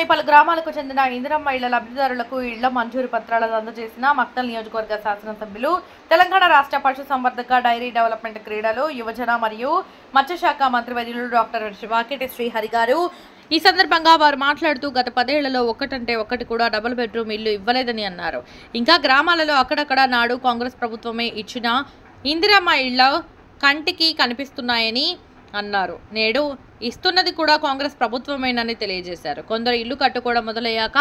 మండలంలోని పలు గ్రామాలకు చెందిన ఇందిరమ్మ ఇళ్ల లబ్ధిదారులకు ఇళ్ల మంజూరు పత్రాలను అందజేసిన మక్తల్ నియోజకవర్గ శాసనసభ్యులు, తెలంగాణ రాష్ట్ర పశుసంవర్ధక, డైరీ డెవలప్మెంట్, క్రీడలు, యువజన మరియు మత్స్యశాఖ మంత్రివర్యులు డాక్టర్ వాకిటి శ్రీహరి గారు. ఈ సందర్భంగా వారు మాట్లాడుతూ గత 10 ఏళ్లలో ఒక్కటంటే ఒక్కటి కూడా డబుల్ బెడ్రూమ్ ఇల్లు ఇవ్వలేదని అన్నారు. ఇంకా గ్రామాలలో అక్కడక్కడ నాడు కాంగ్రెస్ ప్రభుత్వమే ఇచ్చిన ఇందిరమ్మ ఇళ్ల కంటికి కనిపిస్తున్నాయని అన్నారు. నేడు ఇస్తున్నది కూడా కాంగ్రెస్ ప్రభుత్వమేనని తెలియజేశారు. కొందరు ఇల్లు కట్టుకోవడం మొదలయ్యాక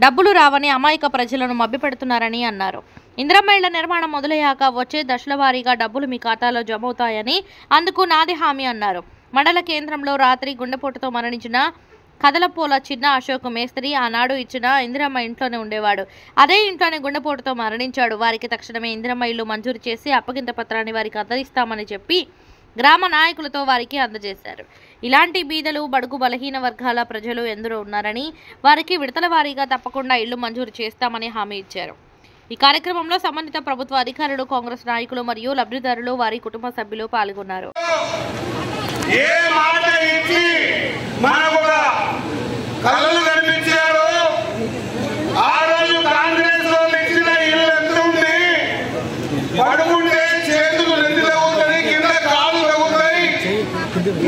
డబ్బులు రావని అమాయక ప్రజలను మభ్యపెడుతున్నారని అన్నారు. ఇందిరమ్మ ఇళ్ల నిర్మాణం మొదలయ్యాక వచ్చే దశల వారీగా డబ్బులు మీ ఖాతాలో జమ అవుతాయని అందుకు నాది హామీ అన్నారు. మండల కేంద్రంలో రాత్రి గుండెపోటుతో మరణించిన కదలపోల చిన్న అశోక్ మేస్త్రి ఆనాడు ఇచ్చిన ఇందిరమ్మ ఇంట్లోనే ఉండేవాడు. అదే ఇంట్లోనే గుండెపోటుతో మరణించాడు. వారికి తక్షణమే ఇందిరమ్మ ఇల్లు మంజూరు చేసి అప్పగింత పత్రాన్ని వారికి అందరిస్తామని చెప్పి గ్రామ నాయకులతో వారికి అందజేశారు. ఇలాంటి బీదలు, బడుగు బలహీన వర్గాల ప్రజలు ఎందరో ఉన్నారని వారికి విడతల వారీగా తప్పకుండా ఇల్లు మంజూరు చేస్తామని హామీ ఇచ్చారు. ఈ కార్యక్రమంలో సంబంధిత ప్రభుత్వ అధికారులు, కాంగ్రెస్ నాయకులు మరియు లబ్ధిదారులు, వారి కుటుంబ సభ్యులు పాల్గొన్నారు.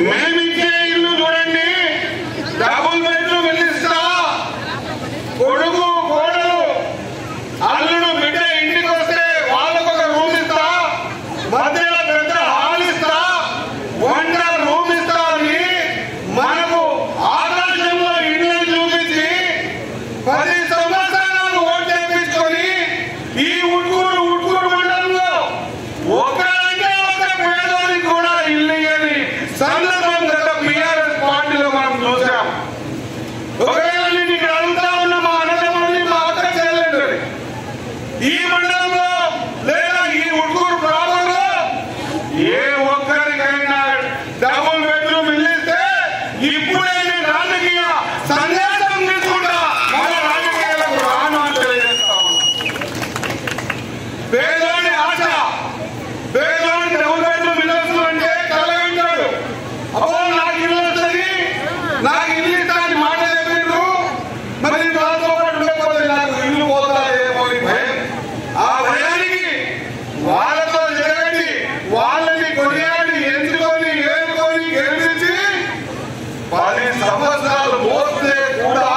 మేమిచ్చే ఇల్లు చూడండి, డబుల్ బెడ్రూమ్ ఇల్లు ఇస్తా, కొడుకు కోడలు అల్లుడు బిడ్డ ఇంటికి వస్తే వాళ్ళకు ఒక రూమ్ ఇస్తా, మధ్యలో పెద్ద హాల్ ఇస్తా, వంట రూమ్ ఇస్తా అని మనకు ఆకాశంలో ఇల్లు చూపించి 10 సంవత్సరాలు ఓట్లు వేయించుకొని ఈ ఉట్కూరు మండలంలో ఒకరంటే ఒక పేదోనికి కూడా ఇల్లు ఇయ్యని సందర్భం గత బీఆర్ఎస్ పార్టీలో మనం చూసాం. ఒకవేళ నేను ఇక్కడ అడుగుతా ఉన్న మా అన్నదమ్ముల్ని, మా అక్క చెల్లెండి, ఈ మండలంలో లేదా ఈ ఉట్కూరు ప్రాంతంలో ఏ ఒక్కరికైనా డబుల్ బెడ్రూమ్ ఇల్లు ఇస్తే ఇప్పుడే నేను రాజకీయ సందేశం తీసుకుంటా, మన రాజకీయాలకు రాను అని తెలియజేస్తా ఉన్నా. పేదోని ఆశ, పేదోని డబుల్ బెడ్రూమ్ ఇల్లు వస్తుందంటే కలగంటాడు. అబ్బో నాకు ఇల్లు వస్తుంది, నాకు ఇల్లు ఇస్తానని మాట చెప్పిండ్రు, మరి నాతో పాటు ఉండకపోతే నాకు ఇల్లు పోతాయేమో అని భయం. ఆ భయానికి వాళ్ళతో జరగండి, వాళ్ళని కొనియాడి ఎంచుకొని ఏరుకొని గెలిపించి 10 సంవత్సరాలు మోస్తే కూడా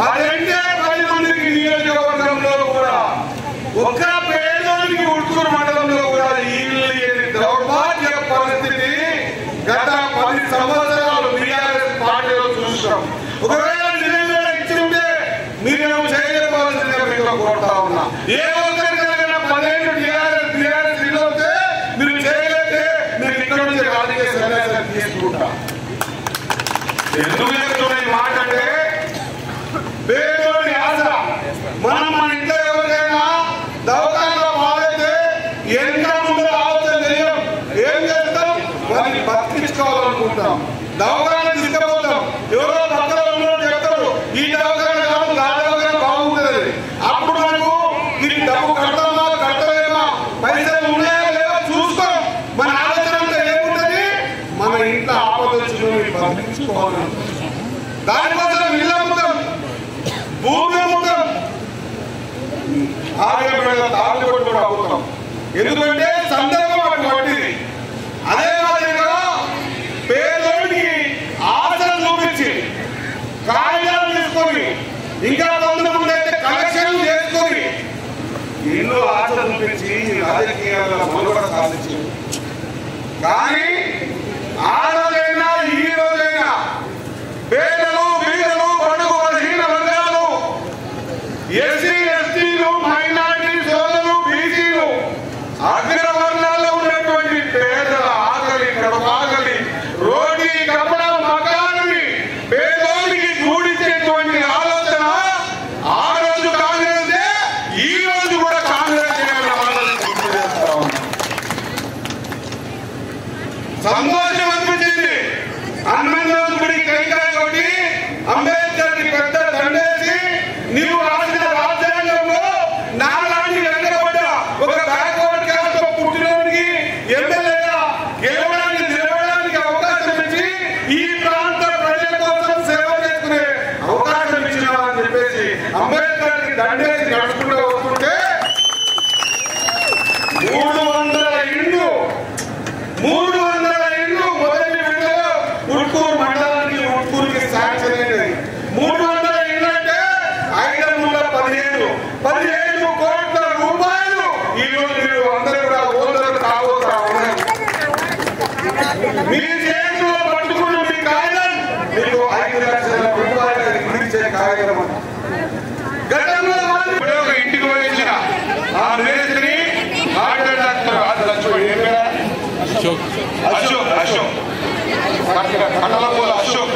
అదంటే 10 మందికి నియోజకవర్గంలో కూడా ఒక్క పేదోనికి ఉట్కూరు మండలంలో కూడా ఇల్లు లేని దౌర్భాగ్య పరిస్థితి గత 10 సంవత్సరాలు బీఆర్ఎస్ పార్టీలో చూసాం. ఒకవేళ నిజంగా ఇచ్చి ఉంటే మీరేమో చేయకపోవాల్సిందిగా మీతో కోరుతా ఉన్నా. ఏ ఒక్కరికైనా 10 ఏళ్ళు బీఆర్ఎస్ ఇల్లు వస్తే మీరు చేయలేతే మీరు ఇక్కడ నుంచి రాజకీయ సన్యాసాలు తీసుకుంటా. ఎందుకు చెప్తున్నా ఈ మాట అంటే, పేదోని ఆశ. మనం మన ఇంట్లో ఎవరికైనా దవాఖానలో బాగైతే ఎంత ముందు ఆలోచన చేయం, ఏం చేస్తాం, వారిని బతికించుకోవాలనుకుంటాం, దవాఖాన తీసుకుపోతాం. ఎవరో పక్కన ఉన్నోళ్ళు చెప్తారు ఈ దవాఖాన కాదు, ఆ దవాఖాన బాగుంటుంది. అప్పుడు మనకు దీనికి డబ్బు కడతామా కట్టలేమా, పైసలు ఉన్నాయా లేవా చూస్తాం. మన ఆలోచన అంతా ఏముంటుంది, మన ఇంట్లో ఆపదొచ్చుకొని బతికించుకోవాలి. దానికోసం ఇల్లు అమ్ముతాం, భూమి అమ్ముతాం, తాగుబడి కూడా అవుతాం. ఎందుకంటే సందర్భం అటువంటిది. అదే మాదిరిగా పేదోడికి ఆశలు చూపించి కాగితాలు తీసుకొని, ఇంకా కొంతమంది అయితే కలెక్షన్ చేసుకొని ఎన్నో ఆశలు చూపించి రాజకీయాల మనుగడ సాధించారు. కానీ ఆ రోజైనా ఈ రోజైనా పేదలు, బీదలు, బడుగు బలహీన వర్గాలు, ఎస్సీ ఎస్టీలు, మైనారిటీ సోదరులు, బీసీలు, అగ్రవర్ణాల్లో ఉన్నటువంటి పేదల ఆకలి, కడపాకలి, రోటీ కపడా మకాన్ని పేదోనికి కూడించేటువంటి ఆలోచన ఆ రోజు కాంగ్రెస్, ఈ రోజు కూడా కాంగ్రెస్ సంతోషం అనిపించింది. అని చెప్పేసి అంబేద్కర్ కి దండేసి నడుచుకుంటూ వస్తుంటే 300 ఇండ్లు మొదటి విడతలో ఉట్కూరు మండలానికి ఉట్కూరుకి శాంక్షన్ అయినది. 300 ఇండ్లు అంటే 515 కోట్ల రూపాయలు ఈరోజు మీరు అందరూ కూడా ఓదరు కాబోతా ఉన్నారు. మీ చేతిలో పట్టుకున్న మీ కాగితం మీకు 5 లక్షల రూపాయలు ఇచ్చే కాగితం. గతంలో ఒక ఇంటికి వచ్చిన ఆ మేస్త్రి అశోక్ కట్టలపూల అశోక్